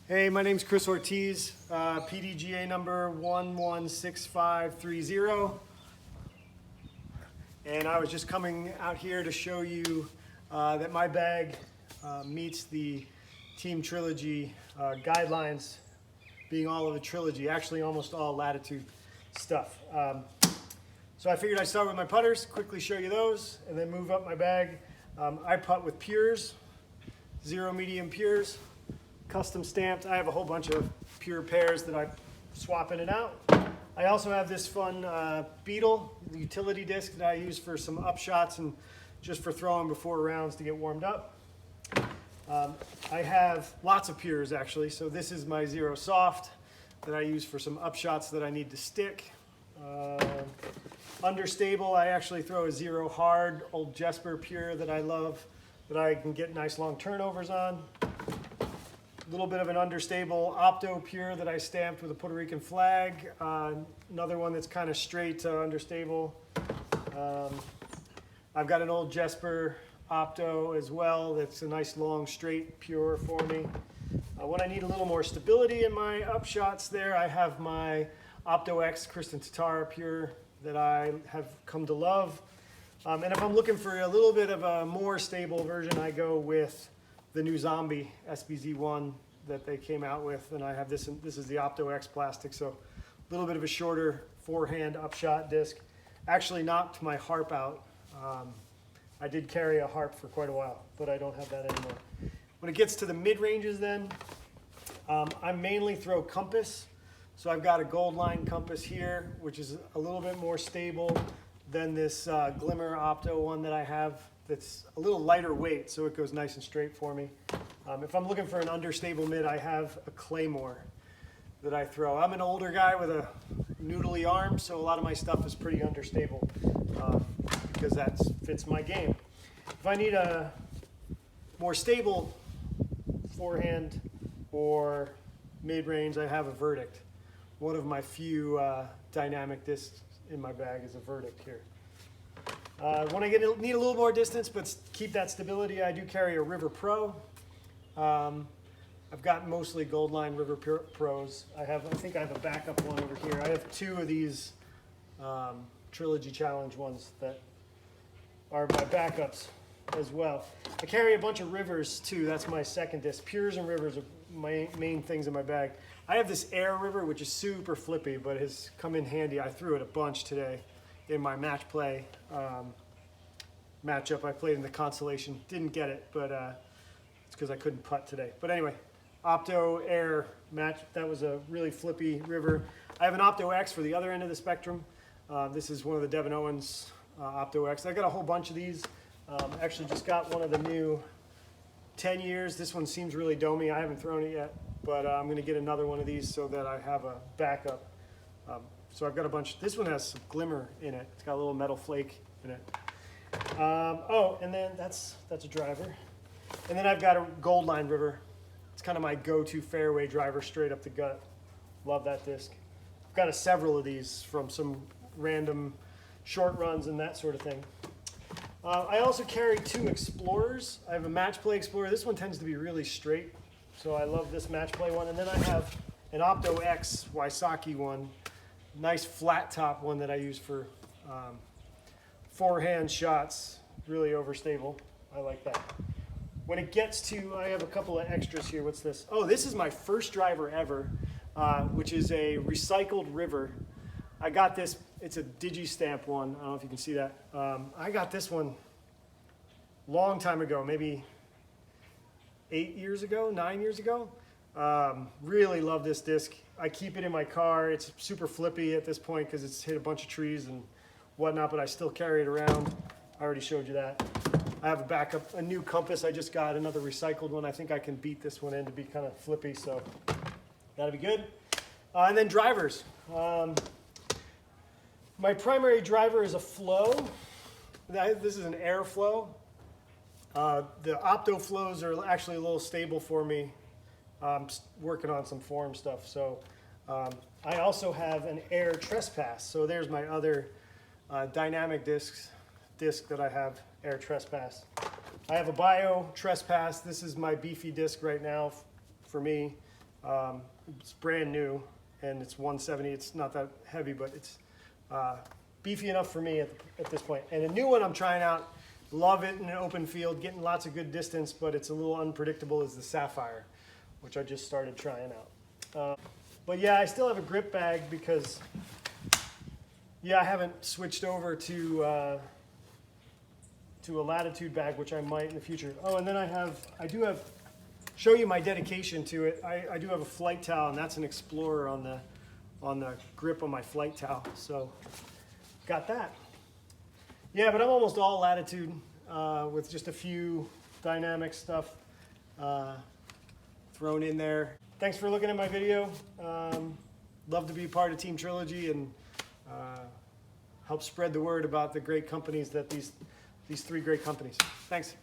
Hey, my name's Chris Ortiz, PDGA number 116530. And I was just coming out here to show you that my bag meets the Team Trilogy guidelines, being all of the Trilogy, actually almost all Latitude stuff. So I figured I'd start with my putters, quickly show you those, and then move up my bag. I putt with pures, 0 medium pures, custom stamped. I have a whole bunch of pure pairs that I swap in and out. I also have this fun Beetle utility disc that I use for some up shots and just for throwing before rounds to get warmed up. I have lots of pures actually. So this is my 0 soft that I use for some up shots that I need to stick. Understable, I actually throw a 0 hard old Jesper pure that I love, that I can get nice long turnovers on. A little bit of an understable Opto pure that I stamped with a Puerto Rican flag. Another one that's kind of straight to understable. I've got an old Jesper Opto as well that's a nice long straight pure for me. When I need a little more stability in my up shots there, I have my Opto X Kristen Tatar pure that I have come to love. And if I'm looking for a little bit of a more stable version, I go with the new Zombie SBZ1 that they came out with, and I have this. This is the Opto X plastic, so a little bit of a shorter forehand upshot disc. Actually knocked my harp out. I did carry a harp for quite a while, but I don't have that anymore. When it gets to the mid ranges, then I mainly throw compass. So I've got a gold line compass here, which is a little bit more stable than this Glimmer Opto one that I have that's a little lighter weight, so it goes nice and straight for me. If I'm looking for an understable mid, I have a Claymore that I throw. I'm an older guy with a noodly arm, so a lot of my stuff is pretty understable because that fits my game. If I need a more stable forehand or mid-range, I have a Verdict. One of my few dynamic discs in my bag is a Verdict here. When I need a little more distance but keep that stability, I do carry a River Pro. I've got mostly gold line River Pros. I think I have a backup one over here. I have 2 of these Trilogy Challenge ones that are my backups as well. I carry a bunch of Rivers too. That's my second disc. Pures and Rivers are my main things in my bag. I have this Air River, which is super flippy, but has come in handy. I threw it a bunch today in my match play matchup. I played in the Constellation. Didn't get it, but it's because I couldn't putt today. But anyway, Opto Air match. That was a really flippy River. I have an Opto X for the other end of the spectrum. This is one of the Devin Owens Opto X. I got a whole bunch of these. Actually just got one of the new 10 years. This one seems really domey. I haven't thrown it yet, but I'm going to get another one of these so that I have a backup. So I've got a bunch. This one has some glimmer in it. It's got a little metal flake in it. Oh, and then that's a driver. And then I've got a gold line River. It's kind of my go-to fairway driver straight up the gut. Love that disc. I've got several of these from some random short runs and that sort of thing. I also carry 2 Explorers. I have a Match Play Explorer. This one tends to be really straight, so I love this Match Play one. And then I have an Opto X Wysocki one, nice flat top one that I use for forehand shots, really overstable. I like that. When it gets to, I have a couple of extras here. What's this? Oh, this is my first driver ever, which is a recycled River. I got this, it's a Digi-Stamp one. I don't know if you can see that. I got this one long time ago, maybe 8 years ago, 9 years ago. Really love this disc. I keep it in my car. It's super flippy at this point because it's hit a bunch of trees and whatnot, but I still carry it around. I already showed you that. I have a backup, a new compass. I just got another recycled one. I think I can beat this one in to be kind of flippy, so that'll be good. And then drivers. My primary driver is a Flow. This is an Air Flow. The Opto Flows are actually a little stable for me. I'm working on some form stuff. So I also have an Air Trespass. So there's my other dynamic disc that I have, Air Trespass. I have a Bio Trespass. This is my beefy disc right now for me. It's brand new, and it's 170. It's not that heavy, but it's beefy enough for me at this point. And a new one I'm trying out, love it in an open field, getting lots of good distance, but it's a little unpredictable, is the Sapphire, which I just started trying out. But yeah, I still have a grip bag because, yeah, I haven't switched over to a latitude bag, which I might in the future. Oh, and then I do have, show you my dedication to it. I do have a flight towel, and that's an Explorer on the grip on my flight towel. So got that. Yeah, but I'm almost all latitude with just a few dynamic stuff thrown in there. Thanks for looking at my video. Love to be part of Team Trilogy and help spread the word about the great companies that these three great companies. Thanks.